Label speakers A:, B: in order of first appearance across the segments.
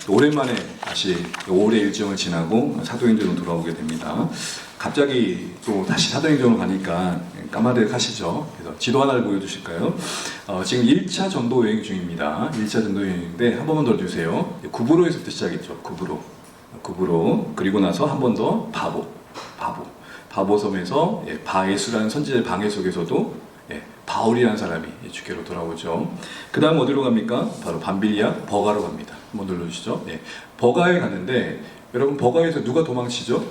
A: 오랜만에 다시 올해 일정을 지나고 사도행전으로 돌아오게 됩니다. 갑자기 또 다시 사도행전으로 가니까 까마득하시죠? 그래서 지도 하나를 보여주실까요? 지금 1차 전도 여행 중입니다. 1차 전도 여행인데 한 번만 더 주세요. 구브로에서부터 시작했죠. 구브로. 그리고 나서 한 번 더 바보섬에서 바에수라는 선지자의 방해 속에서도 바울이라는 사람이 주께로 돌아오죠. 그 다음 어디로 갑니까? 바로 밤빌리아 버가로 갑니다. 한번 눌러주시죠. 버가에 가는데 여러분 버가에서 누가 도망치죠?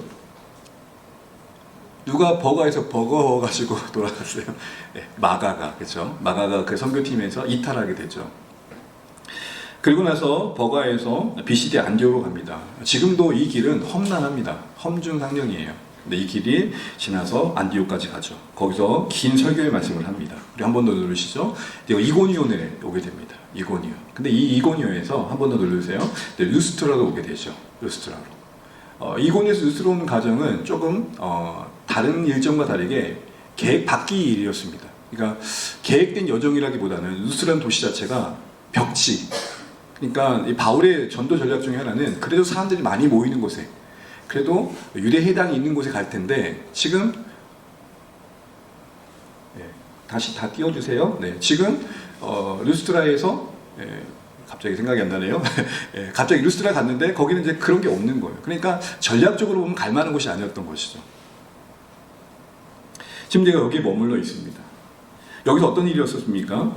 A: 누가 버가에서 버거워가지고 돌아갔어요? 마가가, 그렇죠? 마가가 그 선교팀에서 이탈하게 되죠. 그리고 나서 버가에서 BCD 안디오로 갑니다. 지금도 이 길은 험난합니다. 험준상령이에요. 근데 이 길이 지나서 안디오까지 가죠. 거기서 긴 설교의 말씀을 합니다. 우리 한 번 더 누르시죠. 이고니온에 오게 됩니다. 이고니온. 근데 이 이고니온에서 한 번 더 누르세요. 루스트라로 오게 되죠. 루스트라로. 이고니온에서 루스트로 오는 과정은 조금 다른 일정과 다르게 계획 밖의 일이었습니다. 그러니까 계획된 여정이라기보다는 루스트라는 도시 자체가 벽지. 그러니까 이 바울의 전도 전략 중에 하나는 그래도 사람들이 많이 모이는 곳에, 그래도 유대 해당이 있는 곳에 갈 텐데 지금 다시 다 띄워주세요. 지금 루스트라에서 갑자기 생각이 안 나네요. 갑자기 루스트라 갔는데 거기는 이제 그런 게 없는 거예요. 그러니까 전략적으로 보면 갈 만한 곳이 아니었던 것이죠. 지금 제가 여기에 머물러 있습니다. 여기서 어떤 일이 있었습니까?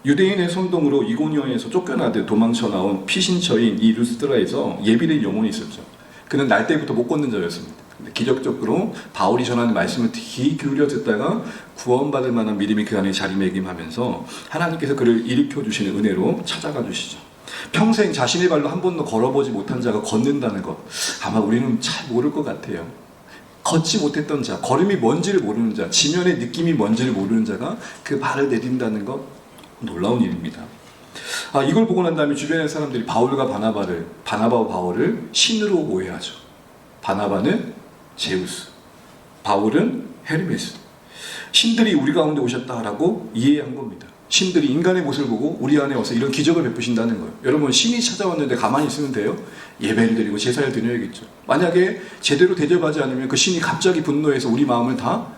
A: 유대인의 선동으로 이고니온에서 쫓겨나듯 도망쳐 나온 피신처인 이 루스트라에서 예비된 영혼이 있었죠. 그는 날 때부터 못 걷는 자였습니다. 근데 기적적으로 바울이 전하는 말씀을 귀 기울여 듣다가 구원받을 만한 믿음이 그 안에 자리매김하면서 하나님께서 그를 일으켜 주시는 은혜로 찾아가 주시죠. 평생 자신의 발로 한 번도 걸어보지 못한 자가 걷는다는 것, 아마 우리는 잘 모를 것 같아요. 걷지 못했던 자, 걸음이 뭔지를 모르는 자, 지면의 느낌이 뭔지를 모르는 자가 그 발을 내딘다는 것, 놀라운 일입니다. 이걸 보고 난 다음에 주변의 사람들이 바울과 바나바와 바울을 신으로 오해하죠. 바나바는 제우스, 바울은 헤르메스. 신들이 우리 가운데 오셨다라고 이해한 겁니다. 신들이 인간의 모습을 보고 우리 안에 와서 이런 기적을 베푸신다는 거예요. 여러분, 신이 찾아왔는데 가만히 있으면 돼요? 예배를 드리고 제사를 드려야겠죠. 만약에 제대로 대접하지 않으면 그 신이 갑자기 분노해서 우리 마음을 다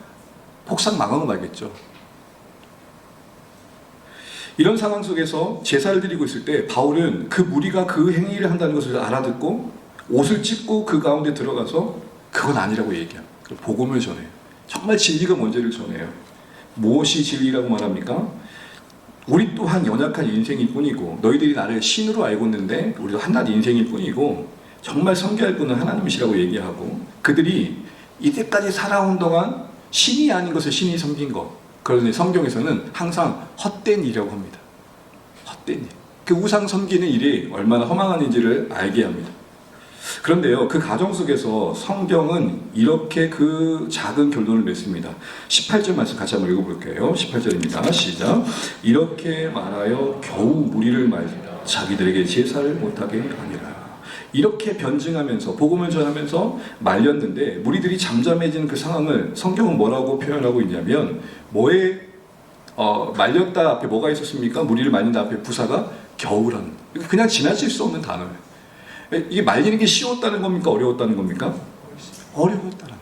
A: 폭삭 망하고 말겠죠. 이런 상황 속에서 제사를 드리고 있을 때 바울은 그 무리가 그 행위를 한다는 것을 알아듣고 옷을 찢고 그 가운데 들어가서 그건 아니라고 얘기합니다. 복음을 전해요. 정말 진리가 뭔지를 전해요. 무엇이 진리라고 말합니까? 우리 또한 연약한 인생일 뿐이고 너희들이 나를 신으로 알고 있는데 우리도 한낱 인생일 뿐이고 정말 섬겨야 할 분은 하나님이시라고 얘기하고, 그들이 이때까지 살아온 동안 신이 아닌 것을 신이 섬긴 것, 그러니 성경에서는 항상 헛된 일이라고 합니다. 헛된 일. 그 우상 섬기는 일이 얼마나 허망한 인지를 알게 합니다. 그런데요, 그 가정 속에서 성경은 이렇게 그 작은 결론을 맺습니다. 18절 말씀 같이 한번 읽어볼게요. 18절입니다. 시작. 이렇게 말하여 겨우 무리를 말리라. 자기들에게 제사를 못하게 하니라. 이렇게 변증하면서 복음을 전하면서 말렸는데 무리들이 잠잠해지는 그 상황을 성경은 뭐라고 표현하고 있냐면, 말렸다 앞에 뭐가 있었습니까? 무리를 말린다 앞에 부사가 겨우라는, 그냥 지나칠 수 없는 단어예요. 이게 말리는 게 쉬웠다는 겁니까? 어려웠다는 겁니까? 어려웠다는 거예요.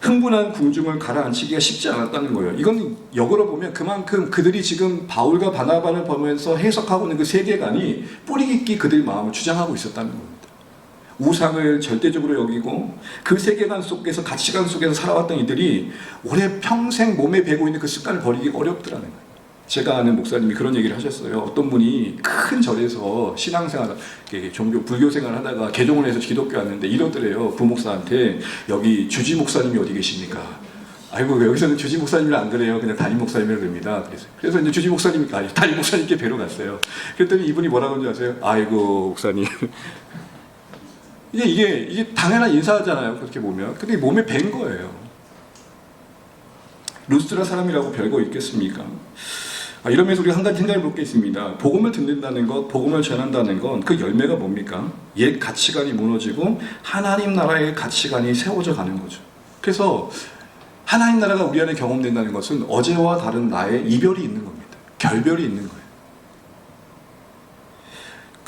A: 흥분한 궁중을 가라앉히기가 쉽지 않았다는 거예요. 이건 역으로 보면 그만큼 그들이 지금 바울과 바나바를 보면서 해석하고 있는 그 세계관이 뿌리 깊게 그들의 마음을 주장하고 있었다는 겁니다. 우상을 절대적으로 여기고 그 세계관 속에서, 가치관 속에서 살아왔던 이들이 올해 평생 몸에 배고 있는 그 습관을 버리기가 어렵더라는 거예요. 제가 아는 목사님이 그런 얘기를 하셨어요. 어떤 분이 큰 절에서 신앙생활, 종교, 불교생활을 하다가 개종을 해서 기독교 왔는데 이러더래요. 부목사한테, 여기 주지 목사님이 어디 계십니까? 아이고, 여기서는 주지 목사님을 안 그래요. 그냥 담임 목사님이라고 그럽니다. 그래서 이제 주지 목사님, 담임 목사님께 뵈러 갔어요. 그랬더니 이분이 뭐라고 하는지 아세요? 아이고, 목사님. 이게 당연한 인사잖아요. 그렇게 보면. 근데 몸에 밴 거예요. 루스트라 사람이라고 별거 있겠습니까? 이러면서 우리가 한 가지 생각해 볼 게 있습니다. 복음을 듣는다는 것, 복음을 전한다는 건 그 열매가 뭡니까? 옛 가치관이 무너지고 하나님 나라의 가치관이 세워져 가는 거죠. 그래서 하나님 나라가 우리 안에 경험된다는 것은 어제와 다른 나의 이별이 있는 겁니다. 결별이 있는 거예요.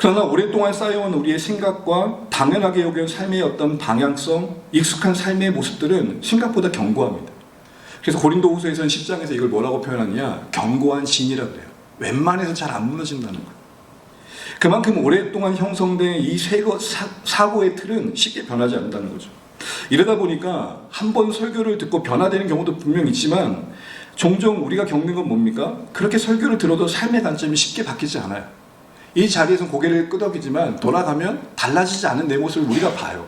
A: 그러나 오랫동안 쌓여온 우리의 생각과 당연하게 여겨온 삶의 어떤 방향성, 익숙한 삶의 모습들은 생각보다 견고합니다. 그래서 고린도후서에서는 10장에서 이걸 뭐라고 표현하느냐, 견고한 진이라고 그래요. 웬만해서 잘 안 무너진다는 거예요. 그만큼 오랫동안 형성된 이 사고의 틀은 쉽게 변하지 않는다는 거죠. 이러다 보니까 한 번 설교를 듣고 변화되는 경우도 분명 있지만 종종 우리가 겪는 건 뭡니까? 그렇게 설교를 들어도 삶의 관점이 쉽게 바뀌지 않아요. 이 자리에서 고개를 끄덕이지만 돌아가면 달라지지 않은 내 모습을 우리가 봐요.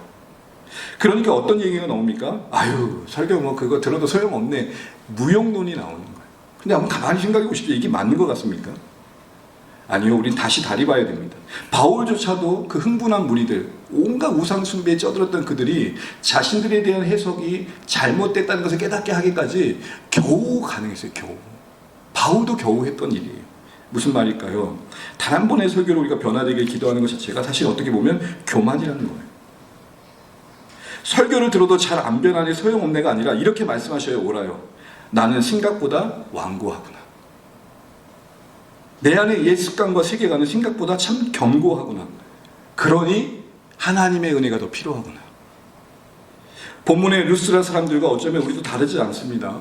A: 그러니까 어떤 얘기가 나옵니까? 아유, 설교 뭐 그거 들어도 소용없네. 무용론이 나오는 거예요. 근데 한번 가만히 생각해 보십시오. 이게 맞는 것 같습니까? 아니요, 우린 다시 다리 봐야 됩니다. 바울조차도 그 흥분한 무리들, 온갖 우상숭배에 쩌들었던 그들이 자신들에 대한 해석이 잘못됐다는 것을 깨닫게 하기까지 겨우 가능했어요. 겨우. 바울도 겨우 했던 일이에요. 무슨 말일까요? 단 한 번의 설교로 우리가 변화되길 기도하는 것 자체가 사실 어떻게 보면 교만이라는 거예요. 설교를 들어도 잘 안 변하니 소용없네가 아니라 이렇게 말씀하셔야 옳아요. 나는 생각보다 완고하구나. 내 안에 옛 습관과 세계관은 생각보다 참 견고하구나. 그러니 하나님의 은혜가 더 필요하구나. 본문의 루스라 사람들과 어쩌면 우리도 다르지 않습니다.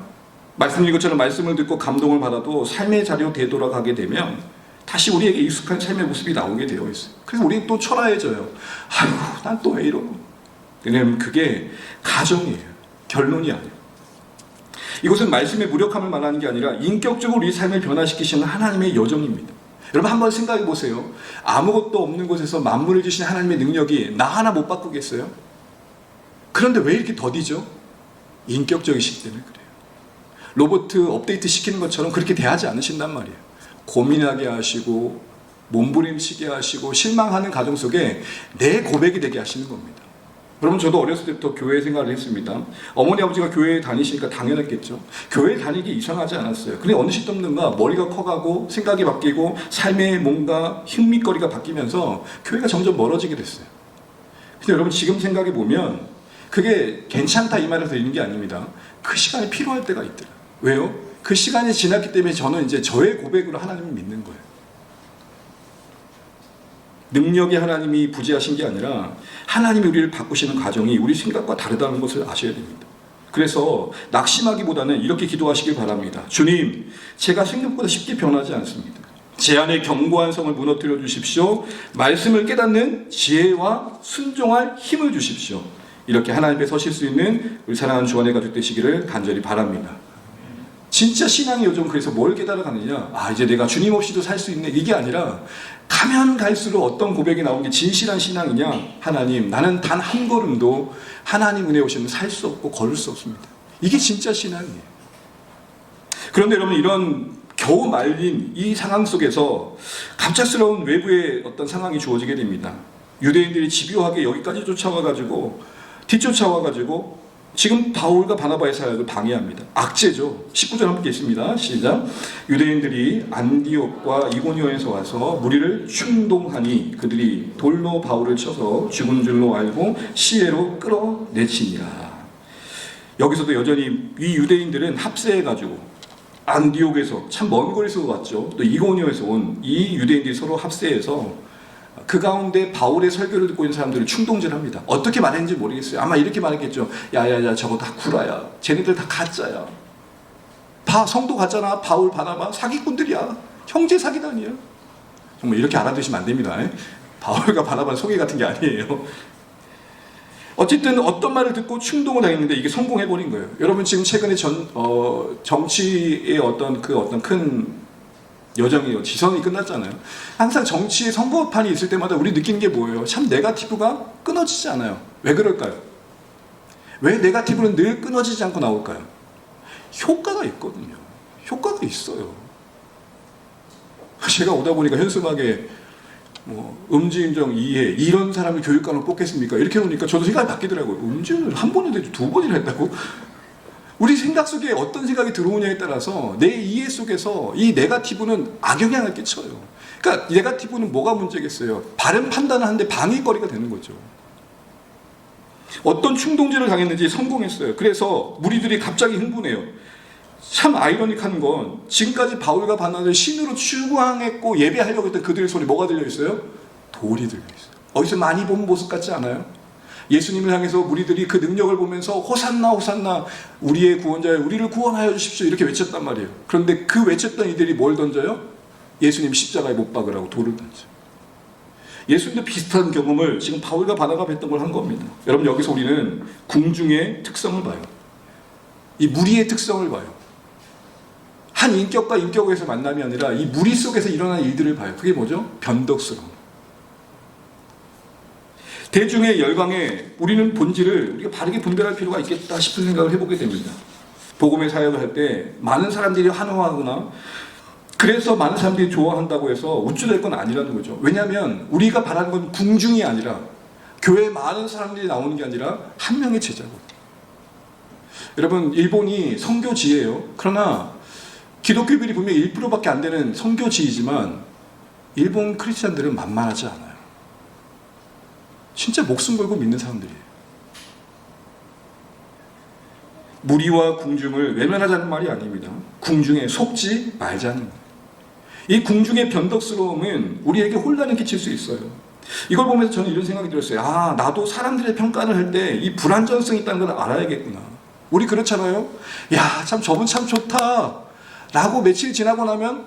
A: 말씀인 것처럼 말씀을 듣고 감동을 받아도 삶의 자리로 되돌아가게 되면 다시 우리에게 익숙한 삶의 모습이 나오게 되어 있어요. 그래서 우리는 또 초라해져요. 아이고, 난 또 왜 이러고. 왜냐하면 그게 가정이에요. 결론이 아니에요. 이것은 말씀의 무력함을 말하는 게 아니라 인격적으로 우리 삶을 변화시키시는 하나님의 여정입니다. 여러분 한번 생각해 보세요. 아무것도 없는 곳에서 만물을 주신 하나님의 능력이 나 하나 못 바꾸겠어요? 그런데 왜 이렇게 더디죠? 인격적이시기 때문에 그래요. 로봇 업데이트 시키는 것처럼 그렇게 대하지 않으신단 말이에요. 고민하게 하시고 몸부림치게 하시고 실망하는 가정 속에 내 고백이 되게 하시는 겁니다. 여러분 저도 어렸을 때부터 교회 생활을 했습니다. 어머니 아버지가 교회에 다니시니까 당연했겠죠. 교회 다니기 이상하지 않았어요. 근데 어느 시점든가 머리가 커가고 생각이 바뀌고 삶의 뭔가 흥미거리가 바뀌면서 교회가 점점 멀어지게 됐어요. 근데 여러분 지금 생각해 보면 그게 괜찮다 이 말을 드리는 게 아닙니다. 그 시간이 필요할 때가 있더라. 왜요? 그 시간이 지났기 때문에 저는 이제 저의 고백으로 하나님을 믿는 거예요. 능력이 하나님이 부재하신 게 아니라 하나님이 우리를 바꾸시는 과정이 우리 생각과 다르다는 것을 아셔야 됩니다. 그래서 낙심하기보다는 이렇게 기도하시길 바랍니다. 주님, 제가 생각보다 쉽게 변하지 않습니다. 제 안에 견고한 성을 무너뜨려 주십시오. 말씀을 깨닫는 지혜와 순종할 힘을 주십시오. 이렇게 하나님 앞에 서실 수 있는 우리 사랑하는 주안의 가족 되시기를 간절히 바랍니다. 진짜 신앙의 요즘 그래서 뭘 깨달아가느냐? 아, 이제 내가 주님 없이도 살 수 있네. 이게 아니라 가면 갈수록 어떤 고백이 나오는 게 진실한 신앙이냐? 하나님, 나는 단 한 걸음도 하나님 은혜 오시면 살 수 없고 걸을 수 없습니다. 이게 진짜 신앙이에요. 그런데 여러분 이런 겨우 말린 이 상황 속에서 갑작스러운 외부의 어떤 상황이 주어지게 됩니다. 유대인들이 집요하게 여기까지 뒤쫓아와가지고 지금 바울과 바나바의 사역을 방해합니다. 악재죠. 19절 함께 있습니다. 시작. 유대인들이 안디옥과 이고니온에서 와서 무리를 충동하니 그들이 돌로 바울을 쳐서 죽은 줄로 알고 시내로 끌어내치니라. 여기서도 여전히 이 유대인들은 합세해가지고 안디옥에서 참 먼 거리에서 왔죠. 또 이고니온에서 온 이 유대인들이 서로 합세해서 그 가운데 바울의 설교를 듣고 있는 사람들을 충동질합니다. 어떻게 말했는지 모르겠어요. 아마 이렇게 말했겠죠. 야야야, 저거 다 구라야. 쟤네들 다 가짜야. 성도 가짜나 바울 바나바 사기꾼들이야. 형제 사기단이야. 정말 이렇게 알아두시면 안 됩니다. 바울과 바나바는 소개 같은 게 아니에요. 어쨌든 어떤 말을 듣고 충동을 당했는데 이게 성공해버린 거예요. 여러분 지금 최근에 정치의 어떤 큰 여정이요. 지선이 끝났잖아요. 항상 정치의 선거판이 있을 때마다 우리 느끼는 게 뭐예요? 참 네거티브가 끊어지지 않아요. 왜 그럴까요? 왜 네거티브는 늘 끊어지지 않고 나올까요? 효과가 있거든요. 효과가 있어요. 제가 오다 보니까 현수막에 음주운전 2회 이런 사람을 교육관으로 뽑겠습니까? 이렇게 오니까 저도 생각이 바뀌더라고요. 음주운전 한 번은 되지 두 번이나 했다고? 우리 생각 속에 어떤 생각이 들어오냐에 따라서 내 이해 속에서 이 네거티브는 악영향을 끼쳐요. 그러니까 네거티브는 뭐가 문제겠어요? 바른 판단을 하는데 방해거리가 되는 거죠. 어떤 충동질을 당했는지 성공했어요. 그래서 무리들이 갑자기 흥분해요. 참 아이러닉한 건 지금까지 바울과 바나바를 신으로 추구했고 예배하려고 했던 그들의 소리 뭐가 들려있어요? 돌이 들려있어요. 어디서 많이 본 모습 같지 않아요? 예수님을 향해서 무리들이 그 능력을 보면서 호산나 호산나 우리의 구원자여 우리를 구원하여 주십시오 이렇게 외쳤단 말이에요. 그런데 그 외쳤던 이들이 뭘 던져요? 예수님 십자가에 못 박으라고 돌을 던져요. 예수님도 비슷한 경험을 지금 바울과 바나바가 했던 걸 한 겁니다. 여러분, 여기서 우리는 궁중의 특성을 봐요. 이 무리의 특성을 봐요. 한 인격과 인격에서 만남이 아니라 이 무리 속에서 일어나는 일들을 봐요. 그게 뭐죠? 변덕스러움. 대중의 열광에 우리는 본질을 우리가 바르게 분별할 필요가 있겠다 싶은 생각을 해보게 됩니다. 복음의 사역을 할 때 많은 사람들이 환호하거나 그래서 많은 사람들이 좋아한다고 해서 우쭐될 건 아니라는 거죠. 왜냐하면 우리가 바라는 건 궁중이 아니라 교회에 많은 사람들이 나오는 게 아니라 한 명의 제자거든요. 여러분, 일본이 선교지예요. 그러나 기독교인들이 분명히 1%밖에 안 되는 선교지이지만 일본 크리스찬들은 만만하지 않아요. 진짜 목숨 걸고 믿는 사람들이에요. 무리와 궁중을 외면하자는 말이 아닙니다. 궁중에 속지 말자는 거예요. 이 궁중의 변덕스러움은 우리에게 혼란을 끼칠 수 있어요. 이걸 보면서 저는 이런 생각이 들었어요. 아, 나도 사람들의 평가를 할 때 이 불안전성이 있다는 걸 알아야겠구나. 우리 그렇잖아요. 야, 참 저분 참 좋다 라고 며칠 지나고 나면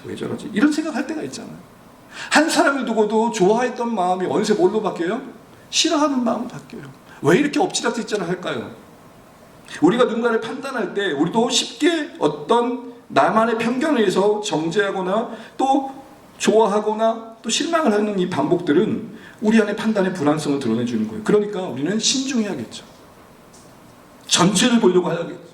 A: 왜 저러지? 이런 생각할 때가 있잖아요. 한 사람을 두고도 좋아했던 마음이 어느새 뭘로 바뀌어요? 싫어하는 마음으로 바뀌어요. 왜 이렇게 엎치락뒤치락 할까요? 우리가 누군가를 판단할 때 우리도 쉽게 어떤 나만의 편견에 의해서 정죄하거나 또 좋아하거나 또 실망을 하는 이 반복들은 우리 안에 판단의 불안성을 드러내주는 거예요. 그러니까 우리는 신중해야겠죠. 전체를 보려고 해야겠죠.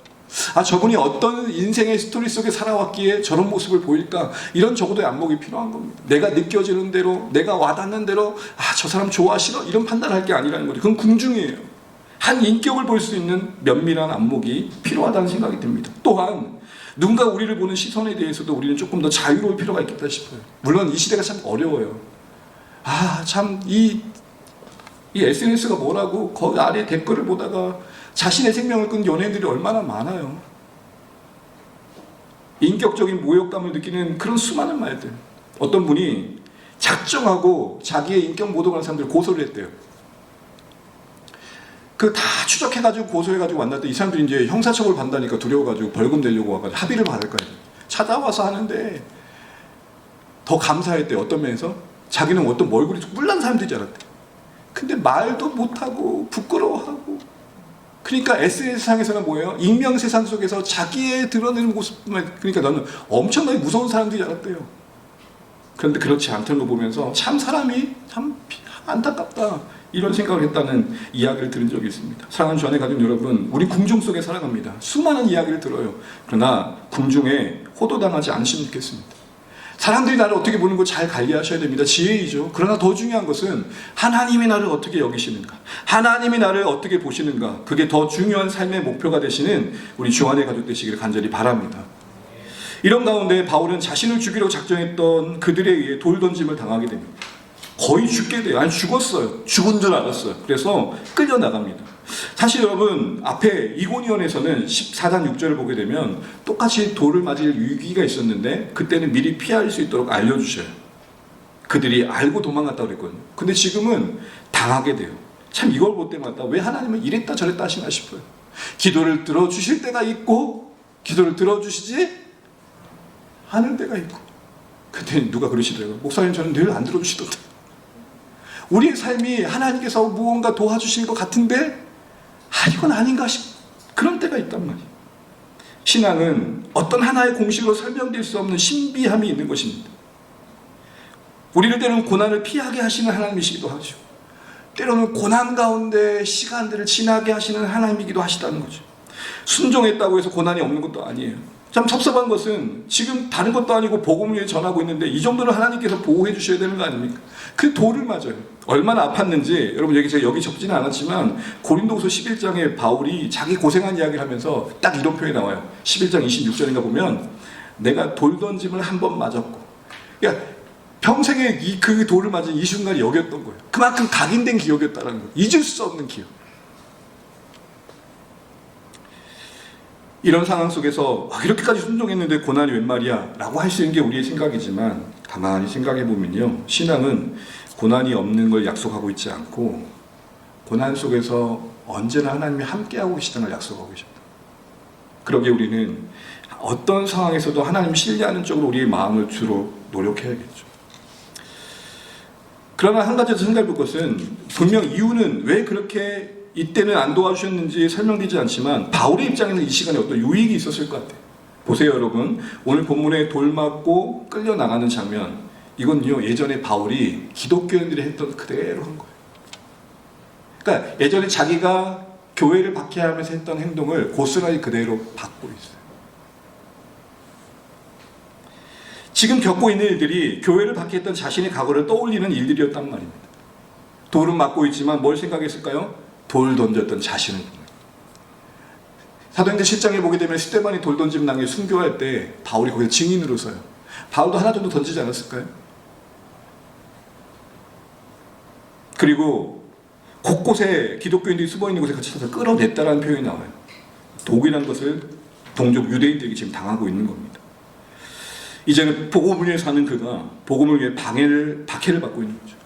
A: 아, 저분이 어떤 인생의 스토리 속에 살아왔기에 저런 모습을 보일까? 이런 적어도 안목이 필요한 겁니다. 내가 느껴지는 대로, 내가 와닿는 대로, 아, 저 사람 좋아, 싫어, 이런 판단할 게 아니라는 거죠. 그건 궁중이에요. 한 인격을 볼 수 있는 면밀한 안목이 필요하다는 생각이 듭니다. 또한 누군가 우리를 보는 시선에 대해서도 우리는 조금 더 자유로울 필요가 있겠다 싶어요. 물론 이 시대가 참 어려워요. 아, 참 이 SNS가 뭐라고 거기 아래 댓글을 보다가 자신의 생명을 끈 연예인들이 얼마나 많아요. 인격적인 모욕감을 느끼는 그런 수많은 말들. 어떤 분이 작정하고 자기의 인격 모독하는 사람들을 고소를 했대요. 그 다 추적해가지고 고소해가지고 만났더니 이 사람들이 이제 형사처벌 받다니까 두려워가지고 벌금 내려고 와가지고 합의를 받을 거예요. 찾아와서 하는데 더 감사했대요. 어떤 면에서 자기는 어떤 얼굴이 뿔난 사람들이지 않았대. 근데 말도 못하고 부끄러워하고. 그러니까 SNS상에서는 뭐예요? 익명 세상 속에서 자기의 드러내는 모습만, 그러니까 너는 엄청나게 무서운 사람들이 알았대요. 그런데 그렇지 않다는 거 보면서 참 사람이 참 안타깝다 이런 생각을 했다는 이야기를 들은 적이 있습니다. 사랑하는 주안의 가족 여러분, 우리 궁중 속에 살아갑니다. 수많은 이야기를 들어요. 그러나 궁중에 호도당하지 않으시면 좋겠습니다. 사람들이 나를 어떻게 보는 거 잘 관리하셔야 됩니다. 지혜이죠. 그러나 더 중요한 것은 하나님이 나를 어떻게 여기시는가, 하나님이 나를 어떻게 보시는가, 그게 더 중요한 삶의 목표가 되시는 우리 주안의 가족 되시기를 간절히 바랍니다. 이런 가운데 바울은 자신을 죽이려고 작정했던 그들에 의해 돌 던짐을 당하게 됩니다. 거의 죽게 돼요. 아니, 죽었어요. 죽은 줄 알았어요. 그래서 끌려나갑니다. 사실 여러분, 앞에 이고니온에서는 14장 6절을 보게 되면 똑같이 돌을 맞을 위기가 있었는데 그때는 미리 피할 수 있도록 알려주셔요. 그들이 알고 도망갔다고 그랬거든요. 근데 지금은 당하게 돼요. 참 이걸 볼 때마다 왜 하나님은 이랬다 저랬다 하시나 싶어요. 기도를 들어주실 때가 있고 기도를 들어주시지 않을 때가 있고. 그때 누가 그러시더라고요. 목사님, 저는 늘 안 들어주시던데. 우리의 삶이 하나님께서 무언가 도와주시는 것 같은데 이건 아닌가 싶 그런 때가 있단 말이에요. 신앙은 어떤 하나의 공식으로 설명될 수 없는 신비함이 있는 것입니다. 우리를 때로는 고난을 피하게 하시는 하나님이시기도 하죠. 때로는 고난 가운데 시간들을 지나게 하시는 하나님이기도 하시다는 거죠. 순종했다고 해서 고난이 없는 것도 아니에요. 참 섭섭한 것은 지금 다른 것도 아니고 복음을 전하고 있는데 이 정도는 하나님께서 보호해 주셔야 되는 거 아닙니까? 그 돌을 맞아요. 얼마나 아팠는지 여러분, 제가 여기 적지는 않았지만 고린도후서 11장에 바울이 자기 고생한 이야기를 하면서 딱 이런 표현이 나와요. 11장 26절인가 보면 내가 돌 던짐을 한 번 맞았고, 그러니까 평생에 그 돌을 맞은 이 순간이 여겼던 거예요. 그만큼 각인된 기억이었다는 거예요. 잊을 수 없는 기억. 이런 상황 속에서 이렇게까지 순종했는데 고난이 웬 말이야 라고 할 수 있는 게 우리의 생각이지만 가만히 생각해 보면요, 신앙은 고난이 없는 걸 약속하고 있지 않고 고난 속에서 언제나 하나님이 함께하고 계시다는 걸 약속하고 계셨다. 그러기에 우리는 어떤 상황에서도 하나님 신뢰하는 쪽으로 우리의 마음을 주로 노력해야겠죠. 그러나 한 가지 더 생각해 볼 것은 분명 이유는 왜 그렇게 이때는 안 도와주셨는지 설명되지 않지만 바울의 입장에는 이 시간에 어떤 유익이 있었을 것 같아요. 보세요 여러분, 오늘 본문에 돌 맞고 끌려나가는 장면, 이건요 예전에 바울이 기독교인들이 했던 그대로 한 거예요. 그러니까 예전에 자기가 교회를 박해하면서 했던 행동을 고스란히 그대로 받고 있어요. 지금 겪고 있는 일들이 교회를 박해했던 자신의 과거를 떠올리는 일들이었단 말입니다. 돌은 맞고 있지만 뭘 생각했을까요? 돌 던졌던 자신을. 사도행전 7장에 보게 되면 스데반이 돌 던짐 당해 순교할 때 바울이 거기서 증인으로 서요. 바울도 하나 정도 던지지 않았을까요? 그리고 곳곳에 기독교인들이 숨어 있는 곳에 같이 가서 끌어냈다라는 표현이 나와요. 독이라는 것을 동족 유대인들이 지금 당하고 있는 겁니다. 이제는 복음을 위해 사는 그가 복음을 위해 박해를 받고 있는 거죠.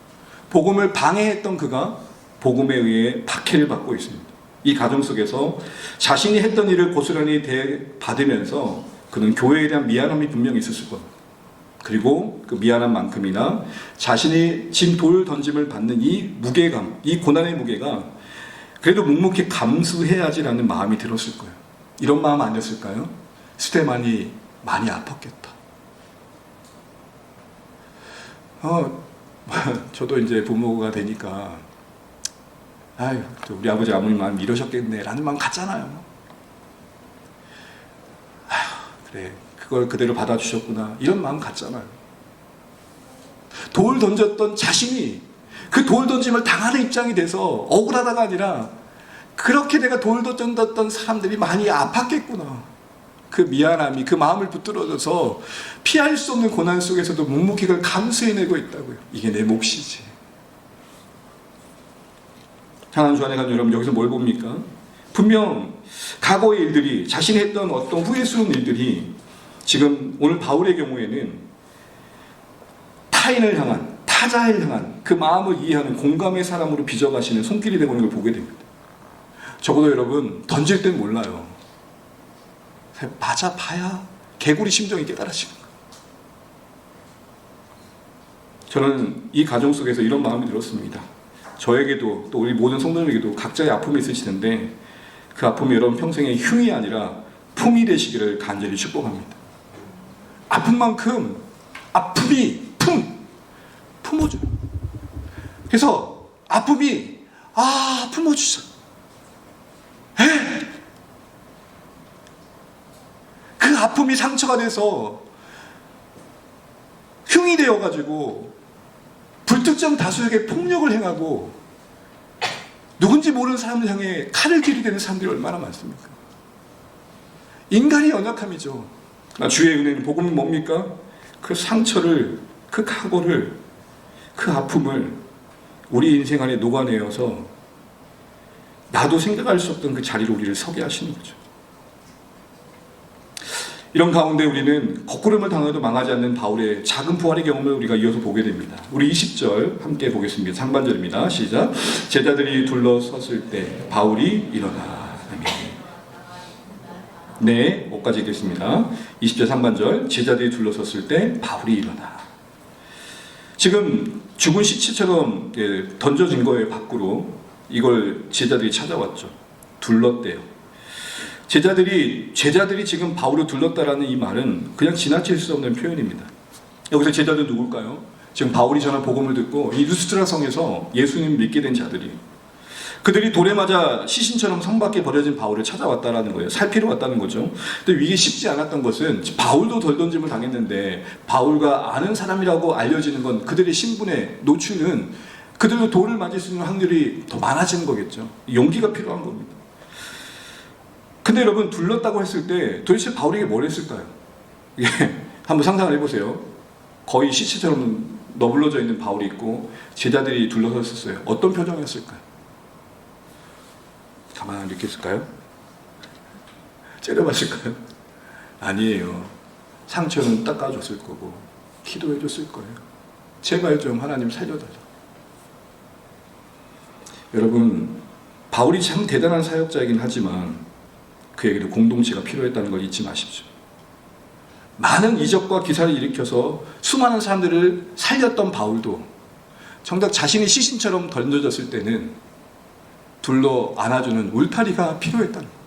A: 복음을 방해했던 그가 복음에 의해 박해를 받고 있습니다. 이 과정 속에서 자신이 했던 일을 고스란히 받으면서 그는 교회에 대한 미안함이 분명히 있었을 겁니다. 그리고 그 미안한 만큼이나 자신이 진 돌 던짐을 받는 이 무게감, 이 고난의 무게가 그래도 묵묵히 감수해야지라는 마음이 들었을 거예요. 이런 마음 아니었을까요? 스데반이 많이 아팠겠다. 저도 이제 부모가 되니까 아유, 우리 아버지 아버님 마음 이러셨겠네 라는 마음 같잖아요. 아유, 그래, 그걸 그대로 받아주셨구나 이런 마음 같잖아요. 돌 던졌던 자신이 그 돌 던짐을 당하는 입장이 돼서 억울하다가 아니라 그렇게 내가 돌 던졌던 사람들이 많이 아팠겠구나, 그 미안함이 그 마음을 붙들어줘서 피할 수 없는 고난 속에서도 묵묵히 그걸 감수해내고 있다고요. 이게 내 몫이지. 향한 주안에 간 여러분, 여기서 뭘 봅니까? 분명 과거의 일들이, 자신이 했던 어떤 후회스러운 일들이 지금 오늘 바울의 경우에는 타인을 향한, 타자를 향한 그 마음을 이해하는 공감의 사람으로 빚어가시는 손길이 되고 있는 걸 보게 됩니다. 적어도 여러분 던질 땐 몰라요. 맞아봐야 개구리 심정이 깨달아지는 거예요. 저는 이 과정 속에서 이런 마음이 들었습니다. 저에게도 또 우리 모든 성도님에게도 각자의 아픔이 있으실 텐데 그 아픔이 여러분 평생의 흉이 아니라 품이 되시기를 간절히 축복합니다. 아픈 만큼 아픔이 품어줘요. 그래서 아픔이 품어주자. 그 아픔이 상처가 돼서 흉이 되어가지고 불특정 다수에게 폭력을 행하고 누군지 모르는 사람을 향해 칼을 들이대는 사람들이 얼마나 많습니까? 인간의 연약함이죠. 주의 은혜는 복음이 뭡니까? 그 상처를, 그 각오를, 그 아픔을 우리 인생 안에 녹아내어서 나도 생각할 수 없던 그 자리로 우리를 서게 하시는 거죠. 이런 가운데 우리는 거꾸름을 당해도 망하지 않는 바울의 작은 부활의 경험을 우리가 이어서 보게 됩니다. 우리 20절 함께 보겠습니다. 상반절입니다. 시작. 제자들이 둘러섰을 때 바울이 일어나. 아멘. 네, 5까지 읽겠습니다. 20절 상반절. 제자들이 둘러섰을 때 바울이 일어나. 지금 죽은 시체처럼 던져진 거예요, 밖으로. 이걸 제자들이 찾아왔죠. 둘렀대요. 제자들이 지금 바울을 둘렀다라는 이 말은 그냥 지나칠 수 없는 표현입니다. 여기서 제자들 누굴까요? 지금 바울이 전한 복음을 듣고 이 루스트라 성에서 예수님 믿게 된 자들이, 그들이 돌에 맞아 시신처럼 성 밖에 버려진 바울을 찾아왔다라는 거예요. 살피러 왔다는 거죠. 근데 이게 쉽지 않았던 것은 바울도 돌 던짐을 당했는데 바울과 아는 사람이라고 알려지는 건 그들의 신분의 노출은 그들도 돌을 맞을 수 있는 확률이 더 많아지는 거겠죠. 용기가 필요한 겁니다. 근데 여러분, 둘렀다고 했을 때 도대체 바울에게 뭘 했을까요? 한번 상상을 해보세요. 거의 시체처럼 너불러져 있는 바울이 있고 제자들이 둘러섰어요. 어떤 표정이었을까요? 가만히 이렇게 있을까요? 째려봤을까요? 아니에요. 상처는 닦아줬을 거고 기도해줬을 거예요. 제발 좀 하나님 살려달라. 여러분, 바울이 참 대단한 사역자이긴 하지만 그에게도 공동체가 필요했다는 걸 잊지 마십시오. 많은 이적과 기사를 일으켜서 수많은 사람들을 살렸던 바울도 정작 자신이 시신처럼 던져졌을 때는 둘러 안아주는 울타리가 필요했다는 거예요.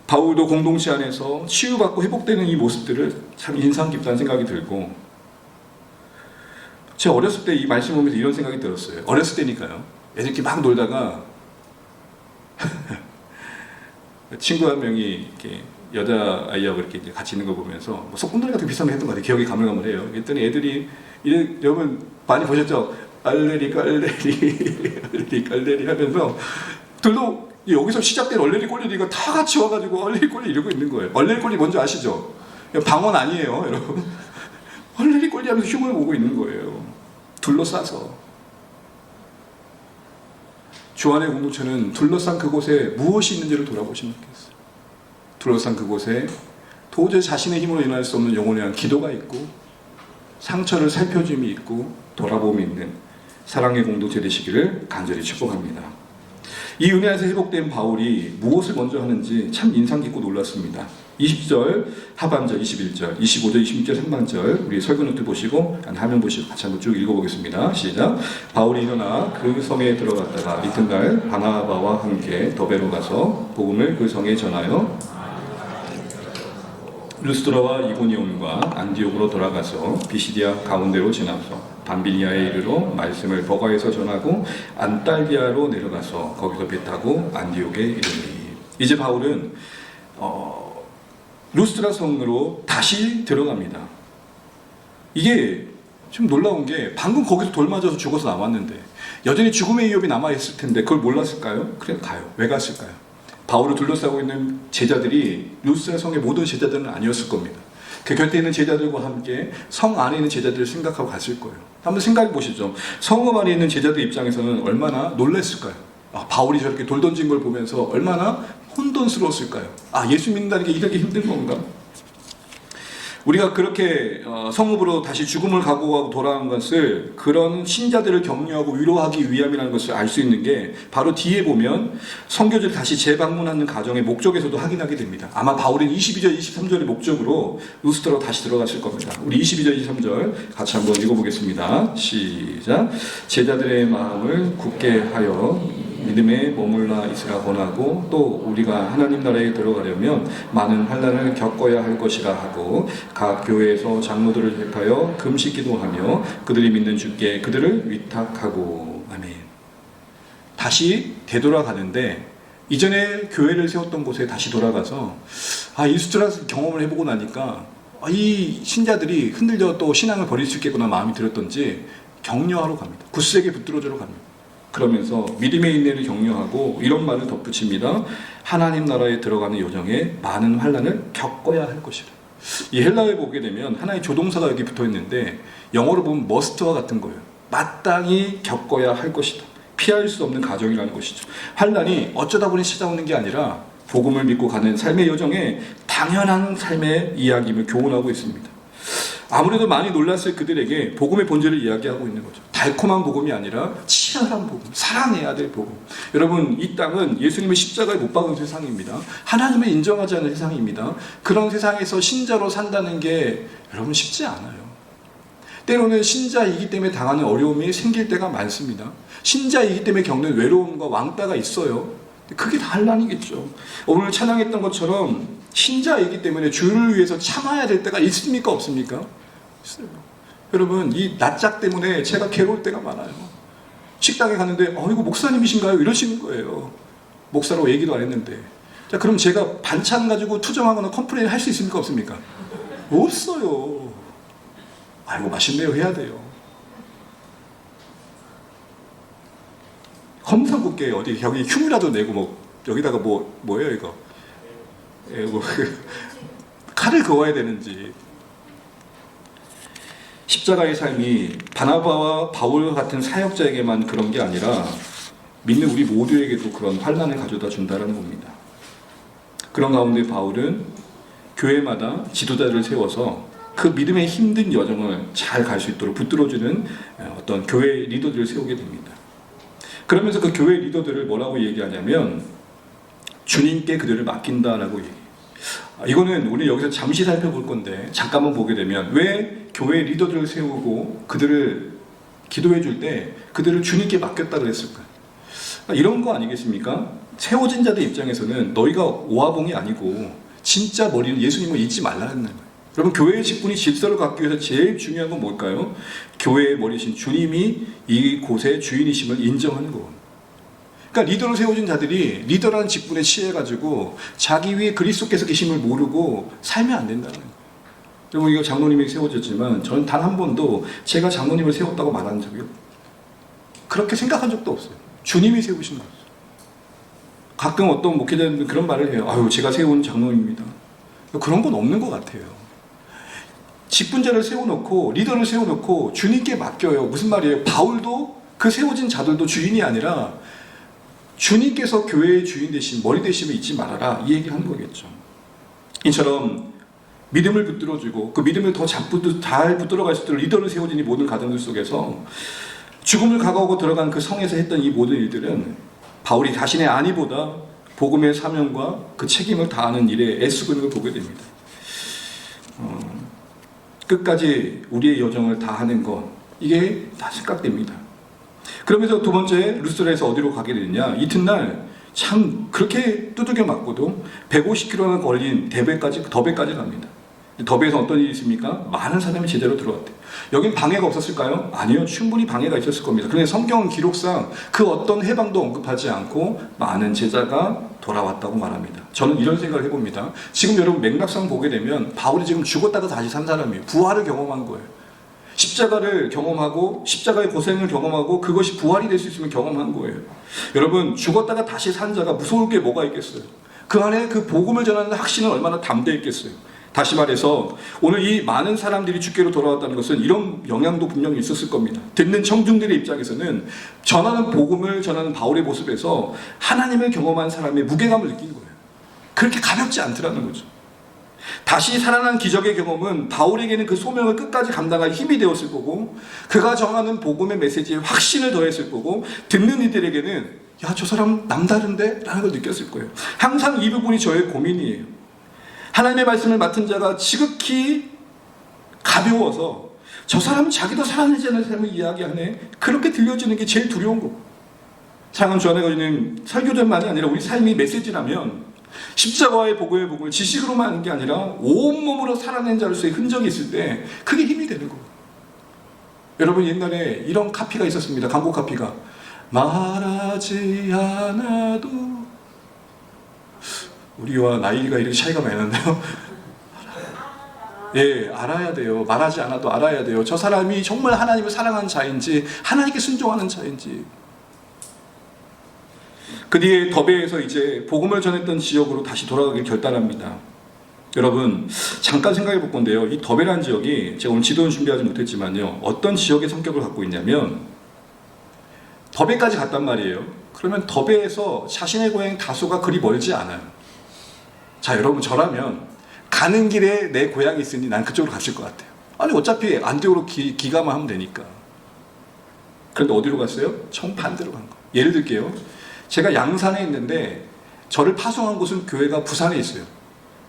A: 바울도 공동체 안에서 치유받고 회복되는 이 모습들을 참 인상 깊다는 생각이 들고, 제가 어렸을 때 이 말씀 보면서 이런 생각이 들었어요. 어렸을 때니까요. 애들끼리 막 놀다가 친구 한 명이 이렇게 여자아이하고 이렇게 같이 있는 거 보면서 뭐 소꿉놀이 같은 비슷한 거 했던 것 같아요. 기억이 가물가물해요. 그랬더니 애들이 여러분 많이 보셨죠? 얼레리 깔레리 얼레리 깔레리 하면서 둘도 여기서 시작된 얼레리 꼴레리가 다 같이 와가지고 얼레리 꼴레리 이러고 있는 거예요. 얼레리 꼴레리 뭔지 아시죠? 방언 아니에요, 여러분. 얼레리 꼴레리 하면서 흉을 보고 있는 거예요. 둘러싸서. 주안의 공동체는 둘러싼 그곳에 무엇이 있는지를 돌아보시면 좋겠어요. 둘러싼 그곳에 도저히 자신의 힘으로 일어날 수 없는 영혼에 대한 기도가 있고, 상처를 살펴줌이 있고, 돌아봄이 있는 사랑의 공동체 되시기를 간절히 축복합니다. 이 은혜 안에서 회복된 바울이 무엇을 먼저 하는지 참 인상 깊고 놀랐습니다. 20절 하반절, 21절, 25절, 26절 상반절, 우리 설교노트 보시고 화면 보시고 같이 한번 쭉 읽어보겠습니다. 시작. 바울이 일어나 그 성에 들어갔다가 이튿날 바나바와 함께 더베로 가서 복음을 그 성에 전하여 루스드라와 이고니온과 안디옥으로 돌아가서 비시디아 가운데로 지나서 밤비니아에 이르러 말씀을 버가에서 전하고 안달비아로 내려가서 거기서 배 타고 안디옥에 이르니. 이제 바울은 루스드라 성으로 다시 들어갑니다. 이게 좀 놀라운 게 방금 거기서 돌 맞아서 죽어서 나왔는데 여전히 죽음의 위협이 남아있을 텐데 그걸 몰랐을까요? 그래 가요. 왜 갔을까요? 바울을 둘러싸고 있는 제자들이 루스드라 성의 모든 제자들은 아니었을 겁니다. 그 곁에 있는 제자들과 함께 성 안에 있는 제자들을 생각하고 갔을 거예요. 한번 생각해 보시죠. 성읍 안에 있는 제자들 입장에서는 얼마나 놀랐을까요? 바울이 저렇게 돌 던진 걸 보면서 얼마나 혼돈스러웠을까요? 예수 믿는다는 게 이렇게 힘든 건가? 우리가 그렇게 성읍으로 다시 죽음을 각오하고 돌아간 것을 그런 신자들을 격려하고 위로하기 위함이라는 것을 알 수 있는 게 바로 뒤에 보면 선교지를 다시 재방문하는 과정의 목적에서도 확인하게 됩니다. 아마 바울은 22절, 23절의 목적으로 루스드라로 다시 들어갔을 겁니다. 우리 22절, 23절 같이 한번 읽어보겠습니다. 시작. 제자들의 마음을 굳게 하여 믿음에 머물러 있으라 권하고, 또 우리가 하나님 나라에 들어가려면 많은 환난을 겪어야 할 것이라 하고, 각 교회에서 장로들을 택하여 금식 기도하며 그들이 믿는 주께 그들을 위탁하고. 아멘. 다시 되돌아가는데 이전에 교회를 세웠던 곳에 다시 돌아가서 이 루스드라 경험을 해보고 나니까 이 신자들이 흔들려 또 신앙을 버릴 수 있겠구나 마음이 들었던지 격려하러 갑니다. 굳세게 붙들어주러 갑니다. 그러면서 믿음의 인내를 격려하고 이런 말을 덧붙입니다. 하나님 나라에 들어가는 여정에 많은 환난을 겪어야 할 것이라. 이 헬라어에 보게 되면 하나의 조동사가 여기 붙어 있는데 영어로 보면 must와 같은 거예요. 마땅히 겪어야 할 것이다. 피할 수 없는 과정이라는 것이죠. 환난이 어쩌다 보니 찾아오는 게 아니라 복음을 믿고 가는 삶의 여정에 당연한 삶의 이야기임을 교훈하고 있습니다. 아무래도 많이 놀랐을 그들에게 복음의 본질을 이야기하고 있는 거죠. 달콤한 복음이 아니라 치열한 복음, 살아내야 될 복음. 여러분, 이 땅은 예수님의 십자가에 못 박은 세상입니다. 하나님을 인정하지 않는 세상입니다. 그런 세상에서 신자로 산다는 게 여러분 쉽지 않아요. 때로는 신자이기 때문에 당하는 어려움이 생길 때가 많습니다. 신자이기 때문에 겪는 외로움과 왕따가 있어요. 그게 다 환난이겠죠. 오늘 찬양했던 것처럼 신자이기 때문에 주를 위해서 참아야 될 때가 있습니까? 없습니까? 있어요. 여러분, 이 낯짝 때문에 제가 괴로울 때가 많아요. 식당에 갔는데 이거 목사님이신가요? 이러시는 거예요. 목사라고 얘기도 안 했는데. 자, 그럼 제가 반찬 가지고 투정하거나 컴플레인 할 수 있습니까? 없습니까? 없어요. 이거 맛있네요 해야 돼요. 험상궂게 어디 여기 흉이라도 내고 여기다가 뭐예요 이거? 칼을 그어야 되는지. 십자가의 삶이 바나바와 바울 같은 사역자에게만 그런 게 아니라 믿는 우리 모두에게도 그런 환난을 가져다 준다는 겁니다. 그런 가운데 바울은 교회마다 지도자를 세워서 그 믿음의 힘든 여정을 잘 갈 수 있도록 붙들어주는 어떤 교회 리더들을 세우게 됩니다. 그러면서 그 교회 리더들을 뭐라고 얘기하냐면 주님께 그들을 맡긴다라고 얘기해요. 이거는 우리 여기서 잠시 살펴볼 건데 잠깐만 보게 되면 왜 교회 리더들을 세우고 그들을 기도해 줄 때 그들을 주님께 맡겼다 그랬을까요? 이런 거 아니겠습니까? 세워진 자들 입장에서는 너희가 오화봉이 아니고 진짜 머리는 예수님을 잊지 말라는 거예요. 여러분, 교회의 직분이 질서를 갖기 위해서 제일 중요한 건 뭘까요? 교회의 머리신 주님이 이곳의 주인이심을 인정하는 거예요. 그러니까 리더로 세워진 자들이 리더라는 직분에 취해가지고 자기 위에 그리스도께서 계심을 모르고 살면 안 된다는 거예요. 여러분, 이거 장로님이 세워졌지만 저는 단 한 번도 제가 장로님을 세웠다고 말한 적이 없어요. 그렇게 생각한 적도 없어요. 주님이 세우신 거예요. 가끔 어떤 목회자들은 그런 말을 해요. 아유, 제가 세운 장로입니다. 그런 건 없는 것 같아요. 직분자를 세워놓고 리더를 세워놓고 주님께 맡겨요. 무슨 말이에요? 바울도 그 세워진 자들도 주인이 아니라 주님께서 교회의 주인 되신 머리 되심을 잊지 말아라, 이 얘기를 하는 거겠죠. 이처럼 믿음을 붙들어주고 그 믿음을 더 잘 붙들어갈 수 있도록 리더를 세워진 이 모든 가정들 속에서 죽음을 각오하고 들어간 그 성에서 했던 이 모든 일들은 바울이 자신의 안위보다 복음의 사명과 그 책임을 다하는 일에 애쓰고 있는 걸 보게 됩니다. 끝까지 우리의 여정을 다하는 것, 이게 다 생각됩니다. 그러면서 두 번째, 루스드라에서 어디로 가게 되느냐, 이튿날 참 그렇게 두들겨 맞고도 150km나 걸린 더베까지 갑니다. 더베에서 어떤 일이 있습니까? 많은 사람이 제대로 들어왔대요. 여긴 방해가 없었을까요? 아니요, 충분히 방해가 있었을 겁니다. 그런데 성경 기록상 그 어떤 해방도 언급하지 않고 많은 제자가 돌아왔다고 말합니다. 저는 이런 생각을 해봅니다. 지금 여러분 맥락상 보게 되면 바울이 지금 죽었다가 다시 산 사람이에요. 부활을 경험한 거예요. 십자가를 경험하고 십자가의 고생을 경험하고 그것이 부활이 될 수 있으면 경험한 거예요. 여러분, 죽었다가 다시 산 자가 무서울 게 뭐가 있겠어요? 그 안에 그 복음을 전하는 확신은 얼마나 담대했겠어요. 다시 말해서 오늘 이 많은 사람들이 주께로 돌아왔다는 것은 이런 영향도 분명히 있었을 겁니다. 듣는 청중들의 입장에서는 전하는 복음을 전하는 바울의 모습에서 하나님을 경험한 사람의 무게감을 느낀 거예요. 그렇게 가볍지 않더라는 거죠. 다시 살아난 기적의 경험은 바울에게는 그 소명을 끝까지 감당할 힘이 되었을 거고, 그가 전하는 복음의 메시지에 확신을 더했을 거고, 듣는 이들에게는 야, 저 사람 남다른데? 라는 걸 느꼈을 거예요. 항상 이 부분이 저의 고민이에요. 하나님의 말씀을 맡은 자가 지극히 가벼워서 저 사람은 자기도 살아내지 않는 삶을 이야기하네, 그렇게 들려지는 게 제일 두려운 거고, 사랑하는 주 안에 거리는 설교전만이 아니라 우리 삶이 메시지라면 십자가의 복음을 지식으로만 하는 게 아니라 온몸으로 살아낸 자로서의 흔적이 있을 때 그게 힘이 되는 거예요. 여러분, 옛날에 이런 카피가 있었습니다. 광고 카피가 말하지 않아도, 우리와 나이가 이렇게 차이가 많이 나는데요. 예, 알아야 돼요. 말하지 않아도 알아야 돼요. 저 사람이 정말 하나님을 사랑하는 자인지 하나님께 순종하는 자인지. 그 뒤에 더베에서 이제 복음을 전했던 지역으로 다시 돌아가길 결단합니다. 여러분, 잠깐 생각해 볼 건데요. 이 더베라는 지역이 제가 오늘 지도는 준비하지 못했지만요, 어떤 지역의 성격을 갖고 있냐면, 더베까지 갔단 말이에요. 그러면 더베에서 자신의 고향 다소가 그리 멀지 않아요. 자, 여러분, 저라면 가는 길에 내 고향이 있으니 난 그쪽으로 갔을 것 같아요. 아니, 어차피 안쪽으로 기가만 하면 되니까. 그런데 어디로 갔어요? 정반대로 간 거예요. 예를 들게요. 제가 양산에 있는데 저를 파송한 곳은 교회가 부산에 있어요.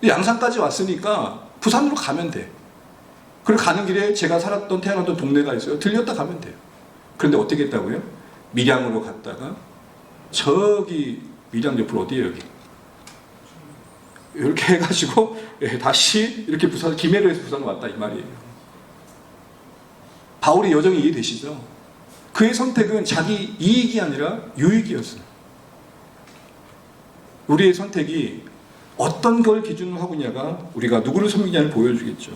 A: 양산까지 왔으니까 부산으로 가면 돼. 그리고 가는 길에 제가 살았던 태어났던 동네가 있어요. 들렸다 가면 돼요. 그런데 어떻게 했다고요? 밀양으로 갔다가 저기 밀양 옆으로 어디예요, 여기? 이렇게 해가지고 다시 이렇게 부산, 김해로에서 부산으로 왔다, 이 말이에요. 바울의 여정이 이해되시죠? 그의 선택은 자기 이익이 아니라 유익이었어요. 우리의 선택이 어떤 걸 기준으로 하고 있냐가 우리가 누구를 섬기냐를 보여주겠죠.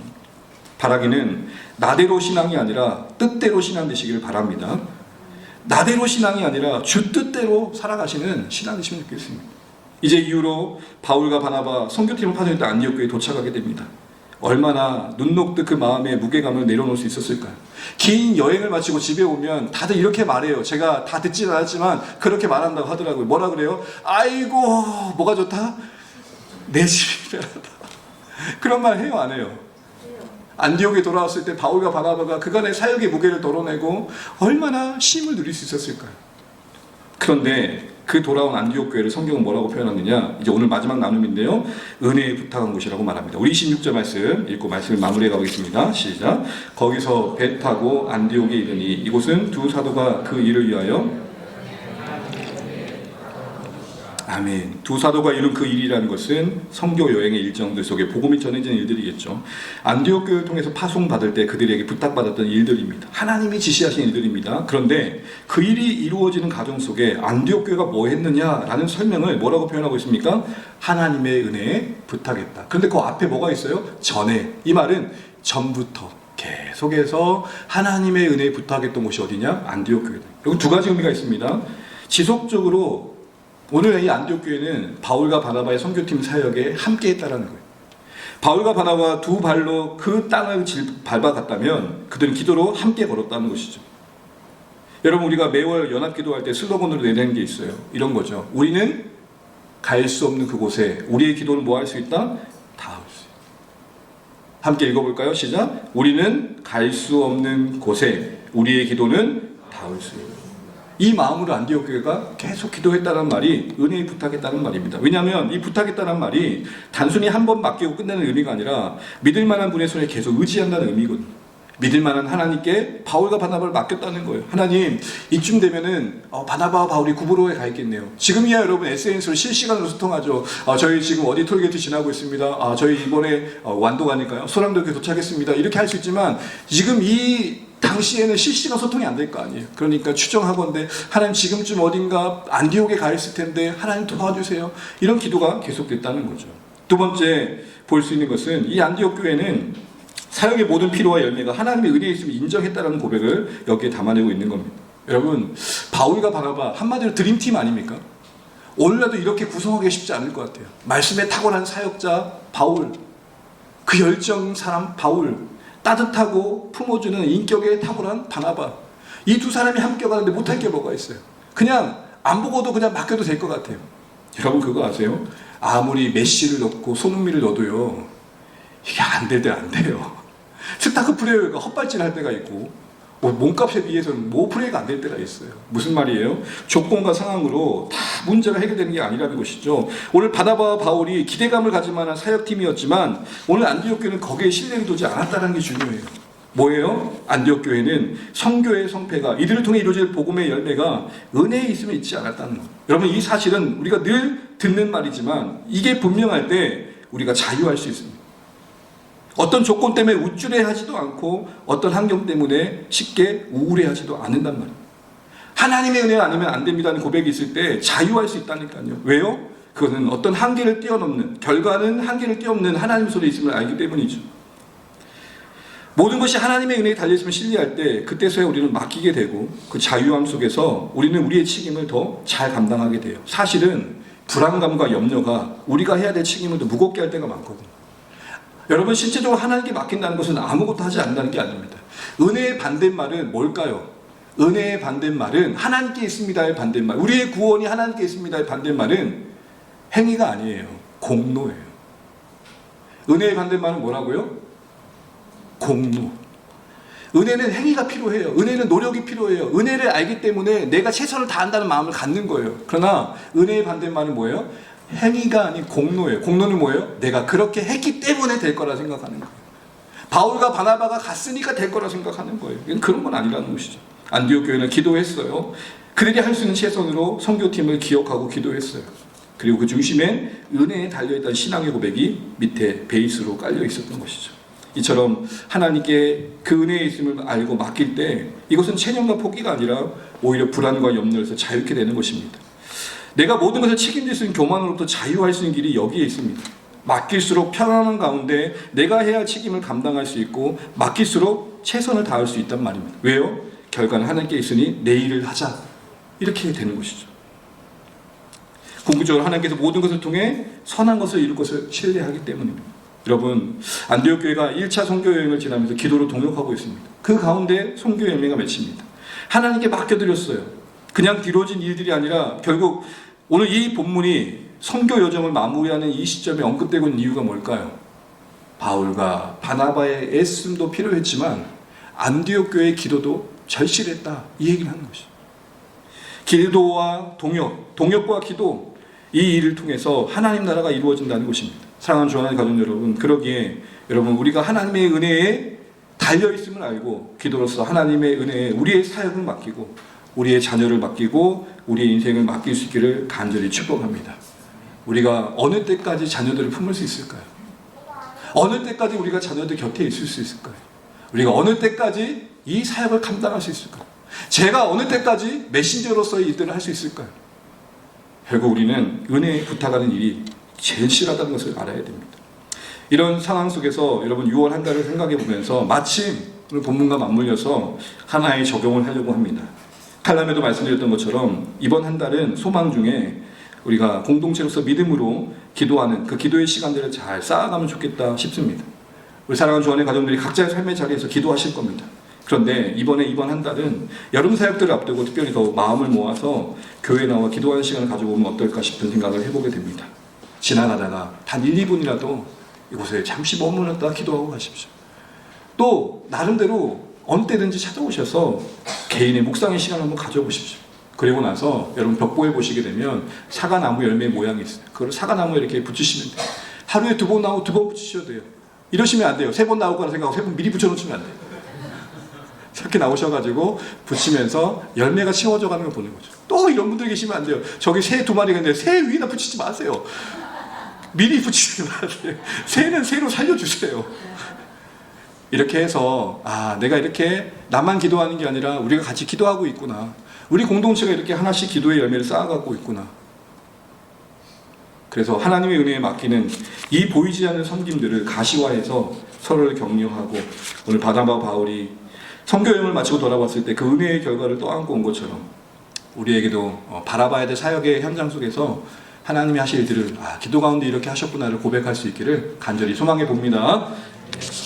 A: 바라기는 나대로 신앙이 아니라 뜻대로 신앙 되시기를 바랍니다. 나대로 신앙이 아니라 주 뜻대로 살아가시는 신앙 되시면 좋겠습니다. 이제 이후로 바울과 바나바 선교팀을 파송했던 안디옥교에 도착하게 됩니다. 얼마나 눈 녹듯 그 마음의 무게감을 내려놓을 수 있었을까요? 긴 여행을 마치고 집에 오면 다들 이렇게 말해요. 제가 다 듣지는 않았지만 그렇게 말한다고 하더라고요. 뭐라 그래요? 아이고, 뭐가 좋다? 내 집이 편하다. 그런 말 해요, 안 해요? 안디옥에 돌아왔을 때 바울과 바나바가 그간의 사역의 무게를 덜어내고 얼마나 쉼을 누릴 수 있었을까요? 그런데 그 돌아온 안디옥 교회를 성경은 뭐라고 표현하느냐, 이제 오늘 마지막 나눔인데요, 은혜에 부탁한 곳이라고 말합니다. 우리 26절 말씀 읽고 말씀을 마무리해 가겠습니다. 시작. 거기서 배 타고 안디옥에 이르니 이곳은 두 사도가 그 일을 위하여, 아멘. 두 사도가 이룬 그 일이라는 것은 선교 여행의 일정들 속에 복음이 전해지는 일들이겠죠. 안디옥 교회를 통해서 파송받을 때 그들에게 부탁받았던 일들입니다. 하나님이 지시하신 일들입니다. 그런데 그 일이 이루어지는 과정 속에 안디옥 교회가 뭐 했느냐라는 설명을 뭐라고 표현하고 있습니까? 하나님의 은혜에 부탁했다. 그런데 그 앞에 뭐가 있어요? 전에. 이 말은 전부터 계속해서 하나님의 은혜에 부탁했던 곳이 어디냐? 안디옥 교회다. 여기 두 가지 의미가 있습니다. 지속적으로 오늘 이 안디옥 교회는 바울과 바나바의 선교팀 사역에 함께 했다는 거예요. 바울과 바나바가 두 발로 그 땅을 밟아갔다면 그들은 기도로 함께 걸었다는 것이죠. 여러분, 우리가 매월 연합기도할 때 슬로건으로 내는 게 있어요. 이런 거죠. 우리는 갈 수 없는 그곳에 우리의 기도는 뭐 할 수 있다? 닿을 수 있다. 함께 읽어볼까요? 시작. 우리는 갈 수 없는 곳에 우리의 기도는 닿을 수 있다. 이 마음으로 안디옥 교회가 계속 기도했다는 말이 은혜에 부탁했다는 말입니다. 왜냐하면 이 부탁했다는 말이 단순히 한 번 맡기고 끝내는 의미가 아니라 믿을 만한 분의 손에 계속 의지한다는 의미거든요. 믿을 만한 하나님께 바울과 바나바를 맡겼다는 거예요. 하나님, 이쯤 되면은 바나바와 바울이 구브로에 가 있겠네요. 지금이야 여러분 SNS로 실시간으로 소통하죠. 저희 지금 어디 톨게이트 지나고 있습니다. 저희 이번에 완도 가니까요. 소랑도에 도착했습니다. 이렇게 할 수 있지만 지금 이 당시에는 실시간 소통이 안 될 거 아니에요. 그러니까 추정하건대 하나님 지금쯤 어딘가 안디옥에 가 있을 텐데 하나님 도와주세요. 이런 기도가 계속됐다는 거죠. 두 번째 볼 수 있는 것은 이 안디옥 교회는 사역의 모든 피로와 열매가 하나님의 은혜에 있음을 인정했다는 고백을 여기에 담아내고 있는 겁니다. 여러분, 바울과 바나바 한마디로 드림팀 아닙니까? 오늘날도 이렇게 구성하기 쉽지 않을 것 같아요. 말씀에 탁월한 사역자 바울, 그 열정 사람 바울, 따뜻하고 품어주는 인격에 탁월한 바나바, 이 두 사람이 함께 가는데 못할 게 뭐가 있어요? 그냥 안 보고도 그냥 맡겨도 될 것 같아요. 여러분 그거 아세요? 아무리 메시를 넣고 손흥민을 넣어도요, 이게 안 될 때 안 돼요. 스타크 플레이어가 헛발질할 때가 있고 몸값에 비해서는 플레이가 안 될 때가 있어요. 무슨 말이에요? 조건과 상황으로 다 문제가 해결되는 게 아니라는 것이죠. 오늘 바나바와 바울이 기대감을 가질 만한 사역팀이었지만 오늘 안디옥 교회는 거기에 신뢰를 두지 않았다는 게 중요해요. 뭐예요? 안디옥 교회는 성교의 성패가 이들을 통해 이루어질 복음의 열매가 은혜에 있음에 있지 않았다는 거예요. 여러분, 이 사실은 우리가 늘 듣는 말이지만 이게 분명할 때 우리가 자유할 수 있습니다. 어떤 조건 때문에 우쭐해하지도 않고 어떤 환경 때문에 쉽게 우울해하지도 않는단 말이에요. 하나님의 은혜가 아니면 안 됩니다는 고백이 있을 때 자유할 수 있다니까요. 왜요? 그것은 어떤 한계를 뛰어넘는, 결과는 한계를 뛰어넘는 하나님 손에 있음을 알기 때문이죠. 모든 것이 하나님의 은혜에 달려있으면 신뢰할 때 그때서야 우리는 맡기게 되고 그 자유함 속에서 우리는 우리의 책임을 더 잘 감당하게 돼요. 사실은 불안감과 염려가 우리가 해야 될 책임을 더 무겁게 할 때가 많거든요. 여러분, 실제적으로 하나님께 맡긴다는 것은 아무것도 하지 않는다는 게 아닙니다. 은혜의 반대말은 뭘까요? 은혜의 반대말은 하나님께 있습니다의 반대말, 우리의 구원이 하나님께 있습니다의 반대말은 행위가 아니에요. 공로예요. 은혜의 반대말은 뭐라고요? 공로. 은혜는 행위가 필요해요. 은혜는 노력이 필요해요. 은혜를 알기 때문에 내가 최선을 다한다는 마음을 갖는 거예요. 그러나 은혜의 반대말은 뭐예요? 행위가 아닌 공로예요. 공로는 뭐예요? 내가 그렇게 했기 때문에 될 거라 생각하는 거예요. 바울과 바나바가 갔으니까 될 거라 생각하는 거예요. 이건 그런 건 아니라는 것이죠. 안디옥 교회는 기도했어요. 그들이 할 수 있는 최선으로 선교팀을 기억하고 기도했어요. 그리고 그 중심에 은혜에 달려있던 신앙의 고백이 밑에 베이스로 깔려 있었던 것이죠. 이처럼 하나님께 그 은혜에 있음을 알고 맡길 때 이것은 체념과 포기가 아니라 오히려 불안과 염려에서 자유케 되는 것입니다. 내가 모든 것을 책임질 수 있는 교만으로부터 자유할 수 있는 길이 여기에 있습니다. 맡길수록 편안한 가운데 내가 해야 할 책임을 감당할 수 있고 맡길수록 최선을 다할 수 있단 말입니다. 왜요? 결과는 하나님께 있으니 내 일을 하자, 이렇게 되는 것이죠. 궁극적으로 하나님께서 모든 것을 통해 선한 것을 이룰 것을 신뢰하기 때문입니다. 여러분, 안디옥 교회가 1차 선교 여행을 지나면서 기도로 동역하고 있습니다. 그 가운데 선교 열매가 맺힙니다. 하나님께 맡겨드렸어요. 그냥 뒤로진 일들이 아니라 결국 오늘 이 본문이 선교 여정을 마무리하는 이 시점에 언급되고 있는 이유가 뭘까요? 바울과 바나바의 애씀도 필요했지만 안디옥 교회의 기도도 절실했다, 이 얘기를 하는 것이죠. 기도와 동역과 기도, 이 일을 통해서 하나님 나라가 이루어진다는 것입니다. 사랑하는 주안의 가족 여러분, 그러기에 여러분, 우리가 하나님의 은혜에 달려있음을 알고 기도로서 하나님의 은혜에 우리의 사역을 맡기고 우리의 자녀를 맡기고 우리의 인생을 맡길 수 있기를 간절히 축복합니다. 우리가 어느 때까지 자녀들을 품을 수 있을까요? 어느 때까지 우리가 자녀들 곁에 있을 수 있을까요? 우리가 어느 때까지 이 사역을 감당할 수 있을까요? 제가 어느 때까지 메신저로서의 일들을 할 수 있을까요? 결국 우리는 은혜에 부탁하는 일이 제일 싫어하다는 것을 알아야 됩니다. 이런 상황 속에서 여러분 6월 한 달을 생각해 보면서 마침 오늘 본문과 맞물려서 하나의 적용을 하려고 합니다. 칼럼에도 말씀드렸던 것처럼 이번 한 달은 소망 중에 우리가 공동체로서 믿음으로 기도하는 그 기도의 시간들을 잘 쌓아가면 좋겠다 싶습니다. 우리 사랑하는 주안의 가정들이 각자의 삶의 자리에서 기도하실 겁니다. 그런데 이번 한 달은 여름 사역들을 앞두고 특별히 더 마음을 모아서 교회에 나와 기도하는 시간을 가져보면 어떨까 싶은 생각을 해보게 됩니다. 지나가다가 단 1, 2분이라도 이곳에 잠시 머물렀다 기도하고 가십시오. 또 나름대로 어느 때든지 찾아오셔서 개인의 묵상의 시간을 한번 가져보십시오. 그리고 나서 여러분 벽보에 보시게 되면 사과나무 열매 모양이 있어요. 그걸 사과나무에 이렇게 붙이시면 돼요. 하루에 2번 나오고 2번 붙이셔도 돼요. 이러시면 안 돼요. 3번 나올 거라 생각하고 3번 미리 붙여놓으시면 안 돼요. 이렇게 나오셔가지고 붙이면서 열매가 채워져 가는 걸 보는 거죠. 또 이런 분들 계시면 안 돼요. 저기 새 2마리가 있는데 새 위에다 붙이지 마세요. 미리 붙이지 마세요. 새는 새로 살려주세요. 이렇게 해서 내가 이렇게 나만 기도하는 게 아니라 우리가 같이 기도하고 있구나. 우리 공동체가 이렇게 하나씩 기도의 열매를 쌓아가고 있구나. 그래서 하나님의 은혜에 맡기는 이 보이지 않는 섬김들을 가시화해서 서로를 격려하고 오늘 바나바 바울이 선교여행을 마치고 돌아왔을 때 그 은혜의 결과를 떠안고 온 것처럼 우리에게도 바라봐야 될 사역의 현장 속에서 하나님이 하실 일들을 기도 가운데 이렇게 하셨구나를 고백할 수 있기를 간절히 소망해 봅니다.